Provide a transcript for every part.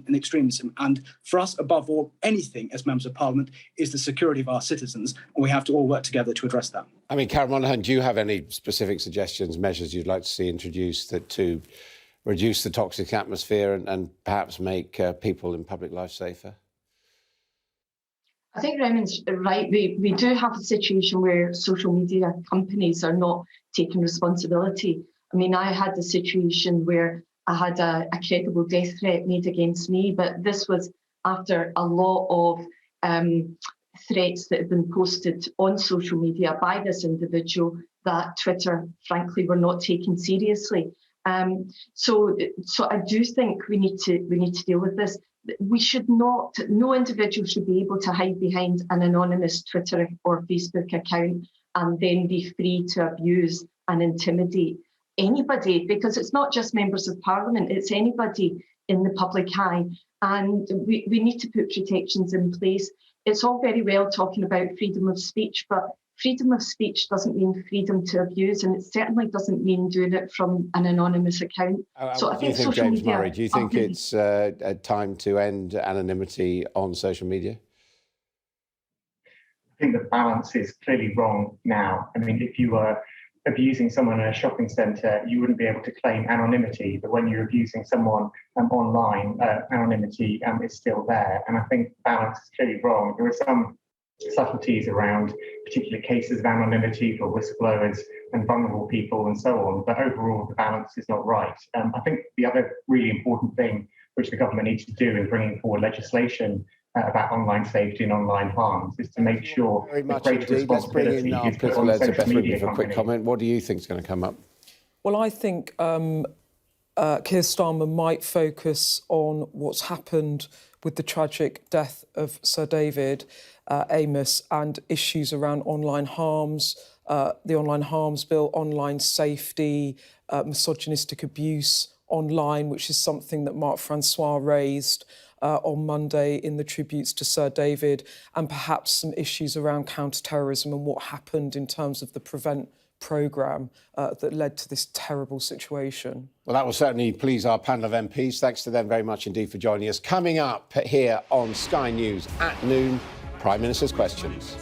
polarisation and extremism. And for us, above all, anything as members of Parliament is the security of our citizens, and we have to all work together to address that. I mean, Karen Monaghan, do you have any specific suggestions, measures you'd like to see introduced to reduce the toxic atmosphere and perhaps make people in public life safer? I think Remon's right. We do have a situation where social media companies are not taking responsibility. I mean, I had a situation where I had a credible death threat made against me, but this was after a lot of threats that have been posted on social media by this individual that Twitter, frankly, were not taken seriously. So I do think we need to deal with this. We should not, no individual should be able to hide behind an anonymous Twitter or Facebook account and then be free to abuse and intimidate anybody, because it's not just members of Parliament, it's anybody in the public eye. And we need to put protections in place. It's all very well talking about freedom of speech, but freedom of speech doesn't mean freedom to abuse, and it certainly doesn't mean doing it from an anonymous account. So I think James Murray, do you think it's a time to end anonymity on social media? I think the balance is clearly wrong now. I mean, if you were abusing someone in a shopping centre, you wouldn't be able to claim anonymity, but when you're abusing someone online, anonymity is still there. And I think the balance is clearly wrong. There are some subtleties around particular cases of anonymity for whistleblowers and vulnerable people and so on, but overall the balance is not right. I think the other really important thing which the government needs to do in bringing forward legislation about online safety and online harms is to make sure very much indeed. Let's bring in our political editor, Beth Whitby, for a quick comment. What do you think is going to come up? Well, I think Keir Starmer might focus on what's happened with the tragic death of Sir David Amess and issues around online harms, the Online Harms Bill, online safety, misogynistic abuse online, which is something that Mark Francois raised on Monday in the tributes to Sir David, and perhaps some issues around counter-terrorism and what happened in terms of the Prevent programme that led to this terrible situation. Well, that will certainly please our panel of MPs. Thanks to them very much indeed for joining us. Coming up here on Sky News at noon, Prime Minister's Questions.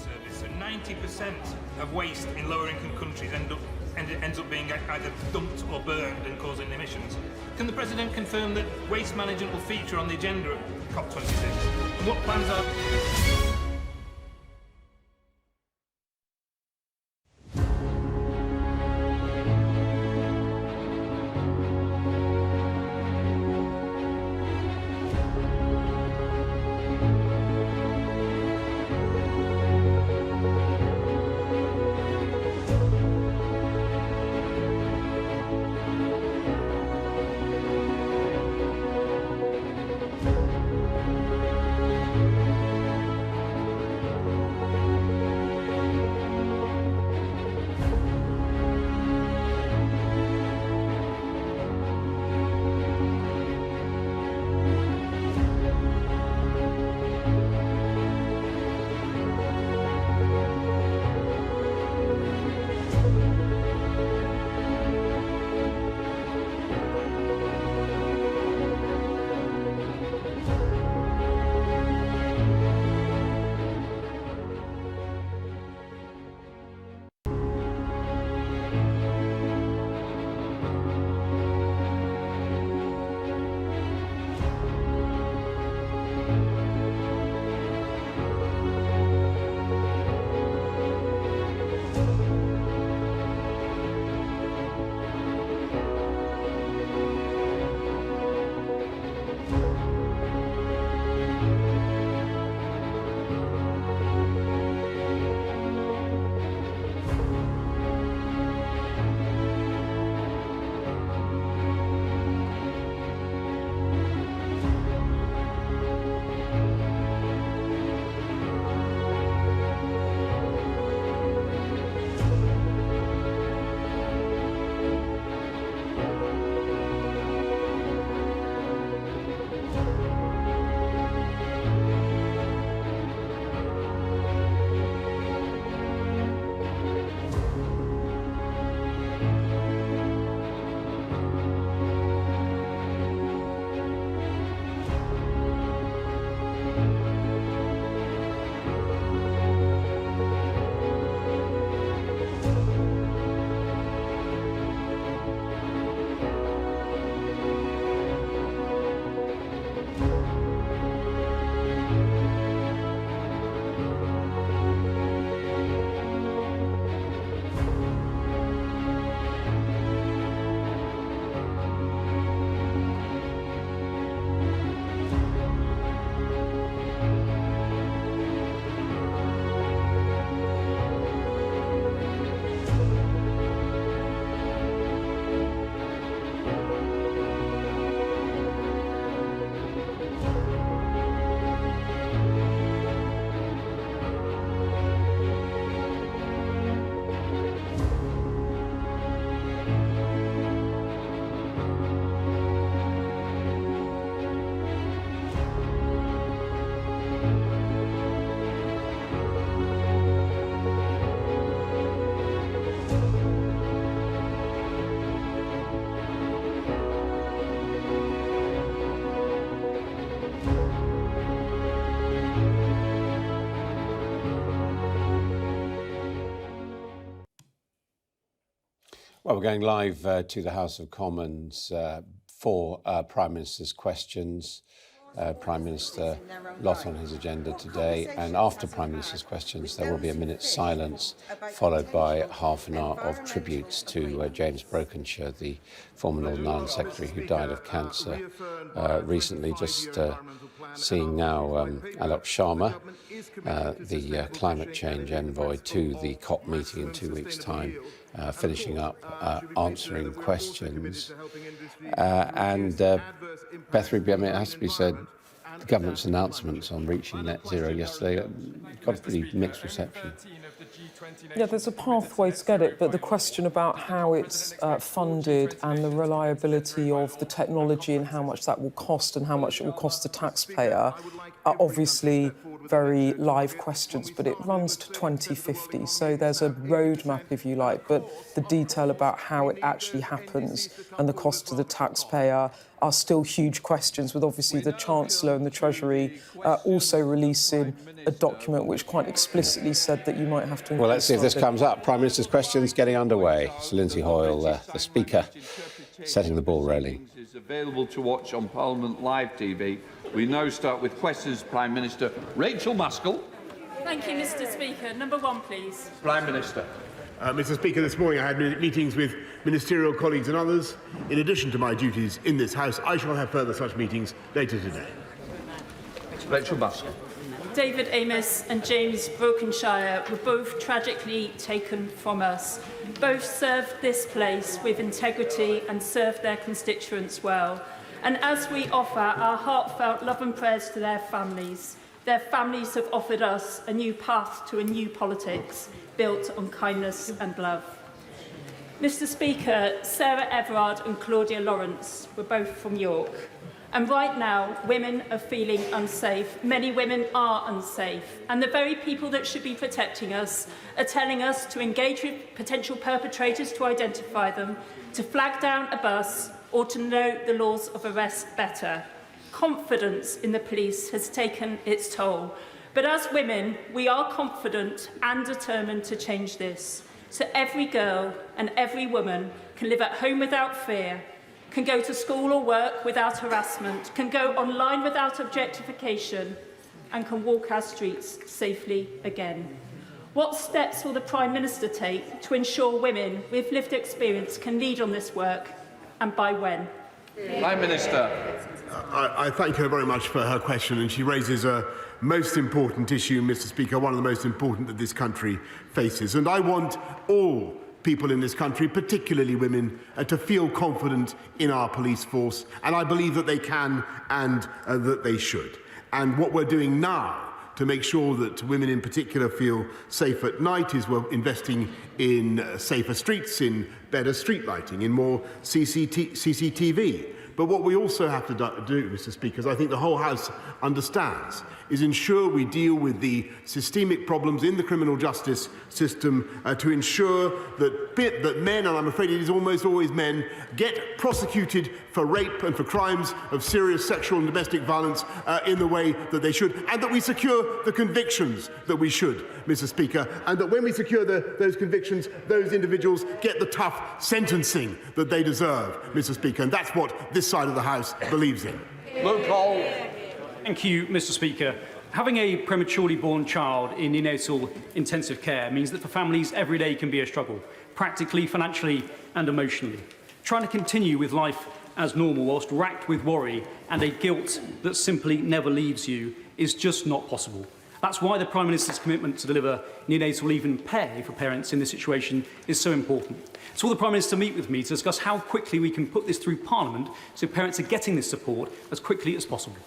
90% of waste in lower-income countries ends up being either dumped or burned and causing emissions. Can the President confirm that waste management will feature on the agenda at COP26? And what plans are... we're going live to the House of Commons for Prime Minister's questions. Prime Minister, a lot on his agenda today, and after Prime Minister's questions there will be a minute's silence followed by half an hour of tributes to James Brokenshire, the former Northern Ireland Secretary who died of cancer recently. Just seeing now Alok Sharma, the climate change envoy to the COP meeting in 2 weeks' time, finishing up answering questions. Beth Rigby, I mean, it has to be said, the government's announcements on reaching net zero yesterday got a pretty mixed reception. Yeah, there's a pathway to get it, but the question about how it's funded and the reliability of the technology and how much that will cost and how much it will cost the taxpayer are obviously very live questions, but it runs to 2050. So there's a roadmap, if you like, but the detail about how it actually happens and the cost to the taxpayer are still huge questions, with obviously the Chancellor and the Treasury also releasing a document which quite explicitly said that you might have to... Well, let's see if this comes up. Prime Minister's questions getting underway. Sir Lindsay Hoyle, the Speaker, setting the ball rolling. Is available to watch on Parliament Live TV. We now start with questions. Prime Minister Rachel Maskell. Thank you, Mr. Speaker. Number one, please. Prime Minister. Mr. Speaker, this morning I had meetings with ministerial colleagues and others. In addition to my duties in this House, I shall have further such meetings later today. Rachel Maskell. David Amos and James Brokenshire were both tragically taken from us. Both served this place with integrity and served their constituents well. And as we offer our heartfelt love and prayers to their families have offered us a new path to a new politics built on kindness and love. Mr. Speaker, Sarah Everard and Claudia Lawrence were both from York. And right now, women are feeling unsafe. Many women are unsafe. And the very people that should be protecting us are telling us to engage with potential perpetrators to identify them, to flag down a bus, or to know the laws of arrest better. Confidence in the police has taken its toll. But as women, we are confident and determined to change this. So every girl and every woman can live at home without fear, can go to school or work without harassment, can go online without objectification, and can walk our streets safely again. What steps will the Prime Minister take to ensure women with lived experience can lead on this work, and by when? Prime Minister. I thank her very much for her question, and she raises a most important issue, Mr. Speaker, one of the most important that this country faces. And I want all people in this country, particularly women, to feel confident in our police force, and I believe that they can and that they should. And what we're doing now to make sure that women in particular feel safe at night is we're investing in safer streets, in better street lighting, in more CCTV. But what we also have to do, Mr. Speaker, as I think the whole House understands, is ensure we deal with the systemic problems in the criminal justice system to ensure that men, and I'm afraid it is almost always men, get prosecuted for rape and for crimes of serious sexual and domestic violence in the way that they should, and that we secure the convictions that we should, Mr. Speaker, and that when we secure those convictions, those individuals get the tough sentencing that they deserve, Mr. Speaker, and that's what this side of the House believes in. Local. Thank you, Mr. Speaker. Having a prematurely born child in neonatal intensive care means that for families, every day can be a struggle, practically, financially and emotionally. Trying to continue with life as normal whilst racked with worry and a guilt that simply never leaves you is just not possible. That's why the Prime Minister's commitment to deliver neonatal leave and pay for parents in this situation is so important. So will the Prime Minister meet with me to discuss how quickly we can put this through Parliament so parents are getting this support as quickly as possible?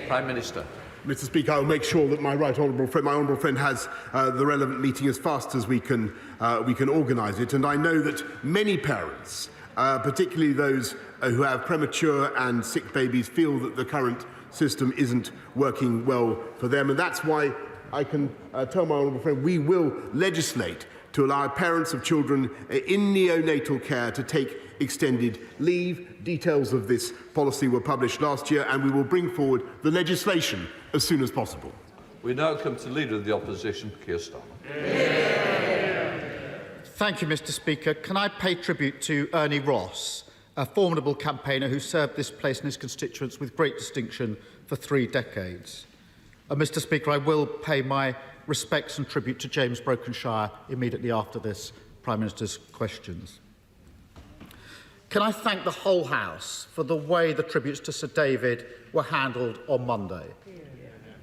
Prime Minister. Mr. Speaker, I will make sure that my honourable friend has the relevant meeting as fast as we can organise it. And I know that many parents, particularly those who have premature and sick babies, feel that the current system isn't working well for them. And that's why I can tell my honourable friend we will legislate to allow parents of children in neonatal care to take extended leave. Details of this policy were published last year, and we will bring forward the legislation as soon as possible. We now come to Leader of the Opposition, Keir Starmer. Thank you, Mr. Speaker. Can I pay tribute to Ernie Ross, a formidable campaigner who served this place and his constituents with great distinction for 3 decades. Mr. Speaker, I will pay my respects and tribute to James Brokenshire immediately after this Prime Minister's questions. Can I thank the whole House for the way the tributes to Sir David were handled on Monday?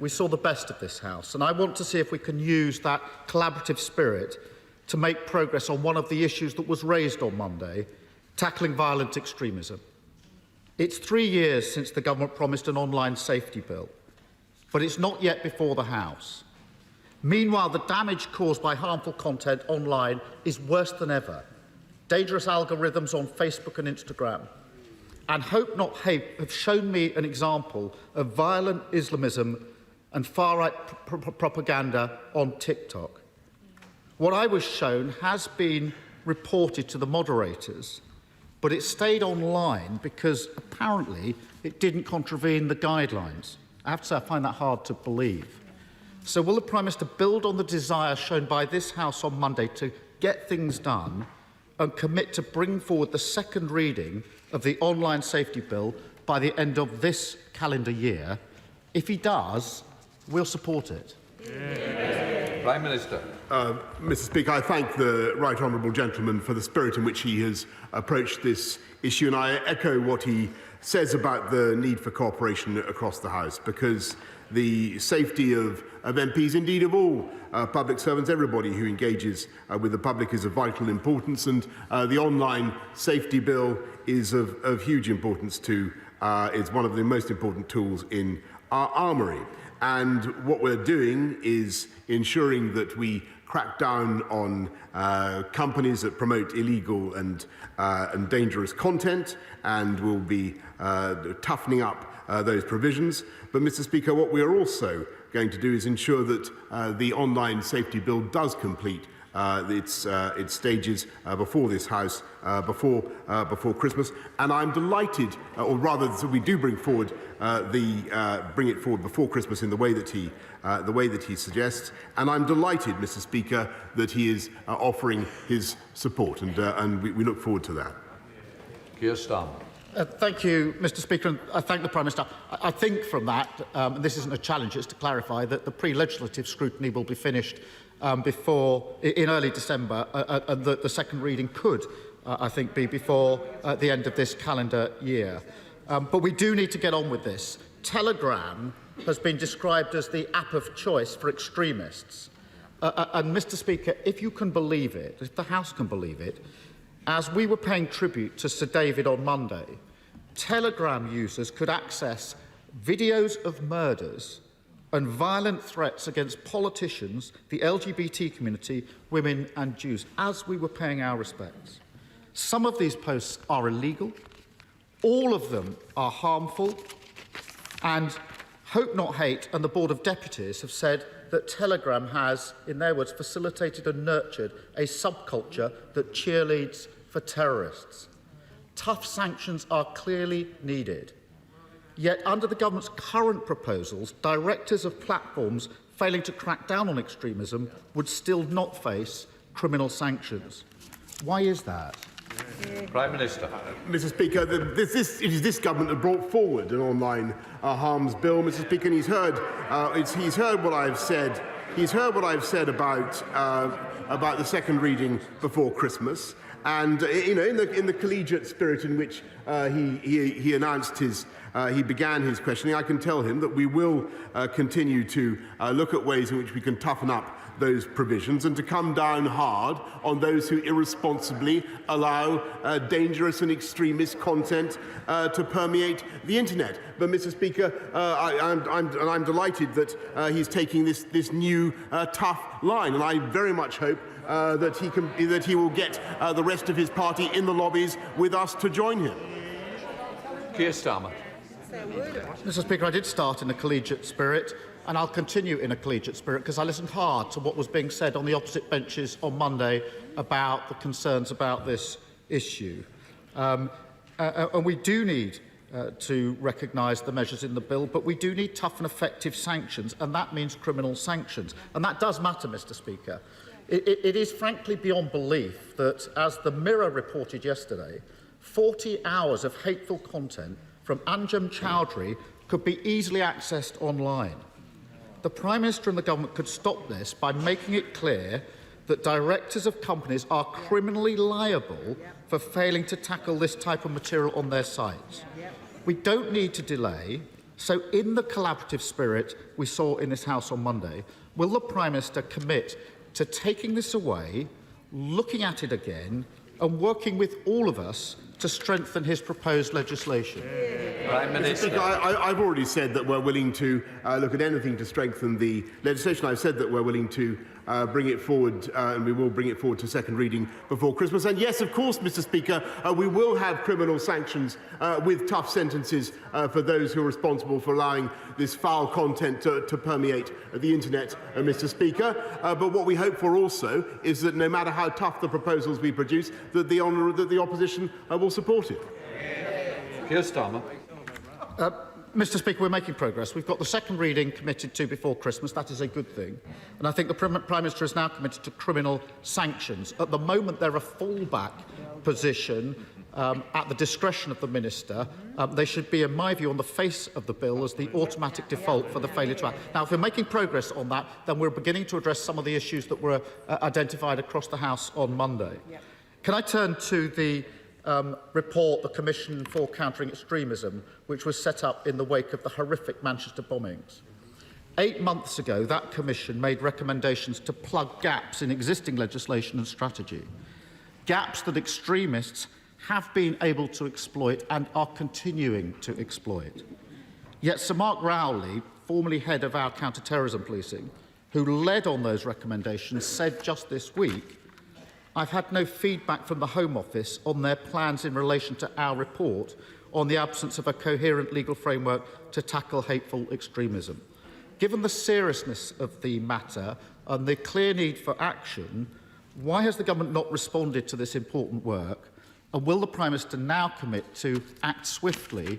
We saw the best of this House, and I want to see if we can use that collaborative spirit to make progress on one of the issues that was raised on Monday, tackling violent extremism. It's 3 years since the government promised an online safety bill, but it's not yet before the House. Meanwhile, the damage caused by harmful content online is worse than ever. Dangerous algorithms on Facebook and Instagram, and Hope Not Hate have shown me an example of violent Islamism and far-right propaganda on TikTok. What I was shown has been reported to the moderators, but it stayed online because apparently it didn't contravene the guidelines. I have to say, I find that hard to believe. So will the Prime Minister build on the desire shown by this House on Monday to get things done and commit to bring forward the second reading of the online safety bill by the end of this calendar year? If he does, we'll support it. Prime Minister. Mr. Speaker, I thank the right honourable gentleman for the spirit in which he has approached this issue, and I echo what he says about the need for cooperation across the House, because the safety of MPs, indeed of all public servants, everybody who engages with the public, is of vital importance, and the online safety bill is of huge importance to, it's one of the most important tools in our armoury. And what we're doing is ensuring that we crack down on companies that promote illegal and dangerous content, and we'll be toughening up those provisions. But, Mr. Speaker, what we are also going to do is ensure that the online safety bill does complete its stages before this House, before Christmas. And I'm delighted, or rather, that we do bring forward bring it forward before Christmas in the way that he suggests. And I'm delighted, Mr. Speaker, that he is offering his support, and we look forward to that. Keir Starmer. Thank you, Mr. Speaker, and I thank the Prime Minister. I think from that, and this isn't a challenge, it's to clarify that the pre-legislative scrutiny will be finished in early December, and that the second reading could, I think, be before the end of this calendar year. But we do need to get on with this. Telegram has been described as the app of choice for extremists. And, Mr. Speaker, if you can believe it, if the House can believe it, as we were paying tribute to Sir David on Monday, Telegram users could access videos of murders and violent threats against politicians, the LGBT community, women and Jews, as we were paying our respects. Some of these posts are illegal, all of them are harmful, and Hope Not Hate and the Board of Deputies have said that Telegram has, in their words, facilitated and nurtured a subculture that cheerleads for terrorists. Tough sanctions are clearly needed. Yet, under the government's current proposals, directors of platforms failing to crack down on extremism would still not face criminal sanctions. Why is that? Prime Minister. Mr. Speaker, it is this government that brought forward an online harms bill, Mr. Speaker, and he's heard what I've said. He's heard what I've said about the second reading before Christmas, and in the collegiate spirit in which he announced he began his questioning, I can tell him that we will continue to look at ways in which we can toughen up those provisions and to come down hard on those who irresponsibly allow dangerous and extremist content to permeate the internet. But, Mr. Speaker, I'm delighted that he's taking this new tough line, and I very much hope that he will get the rest of his party in the lobbies with us to join him. Keir Starmer. Mr. Speaker, I did start in a collegiate spirit, and I'll continue in a collegiate spirit because I listened hard to what was being said on the opposite benches on Monday about the concerns about this issue. And we do need to recognise the measures in the bill, but we do need tough and effective sanctions, and that means criminal sanctions. And that does matter, Mr. Speaker. It is frankly beyond belief that, as the Mirror reported yesterday, 40 hours of hateful content from Anjem Choudhury could be easily accessed online. The Prime Minister and the government could stop this by making it clear that directors of companies are criminally liable for failing to tackle this type of material on their sites. We don't need to delay, so in the collaborative spirit we saw in this House on Monday, will the Prime Minister commit to taking this away, looking at it again, and working with all of us to strengthen his proposed legislation? Prime Minister. I've already said that we're willing to look at anything to strengthen the legislation. I've said that we're willing to bring it forward, and we will bring it forward to second reading before Christmas. And yes, of course, Mr. Speaker, we will have criminal sanctions with tough sentences for those who are responsible for allowing this foul content to permeate the internet, Mr. Speaker. But what we hope for also is that no matter how tough the proposals we produce, that the opposition will support it. Keir Starmer. Mr. Speaker, we're making progress. We've got the second reading committed to before Christmas. That is a good thing. And I think the Prime Minister is now committed to criminal sanctions. At the moment, they're a fallback position at the discretion of the Minister. They should be, in my view, on the face of the bill as the automatic default for the failure to act. Now, if we're making progress on that, then we're beginning to address some of the issues that were identified across the House on Monday. Can I turn to the report, the Commission for Countering Extremism, which was set up in the wake of the horrific Manchester bombings? 8 months ago, that Commission made recommendations to plug gaps in existing legislation and strategy, gaps that extremists have been able to exploit and are continuing to exploit. Yet Sir Mark Rowley, formerly head of our counter-terrorism policing, who led on those recommendations, said just this week, "I've had no feedback from the Home Office on their plans in relation to our report on the absence of a coherent legal framework to tackle hateful extremism." Given the seriousness of the matter and the clear need for action, why has the government not responded to this important work? And will the Prime Minister now commit to act swiftly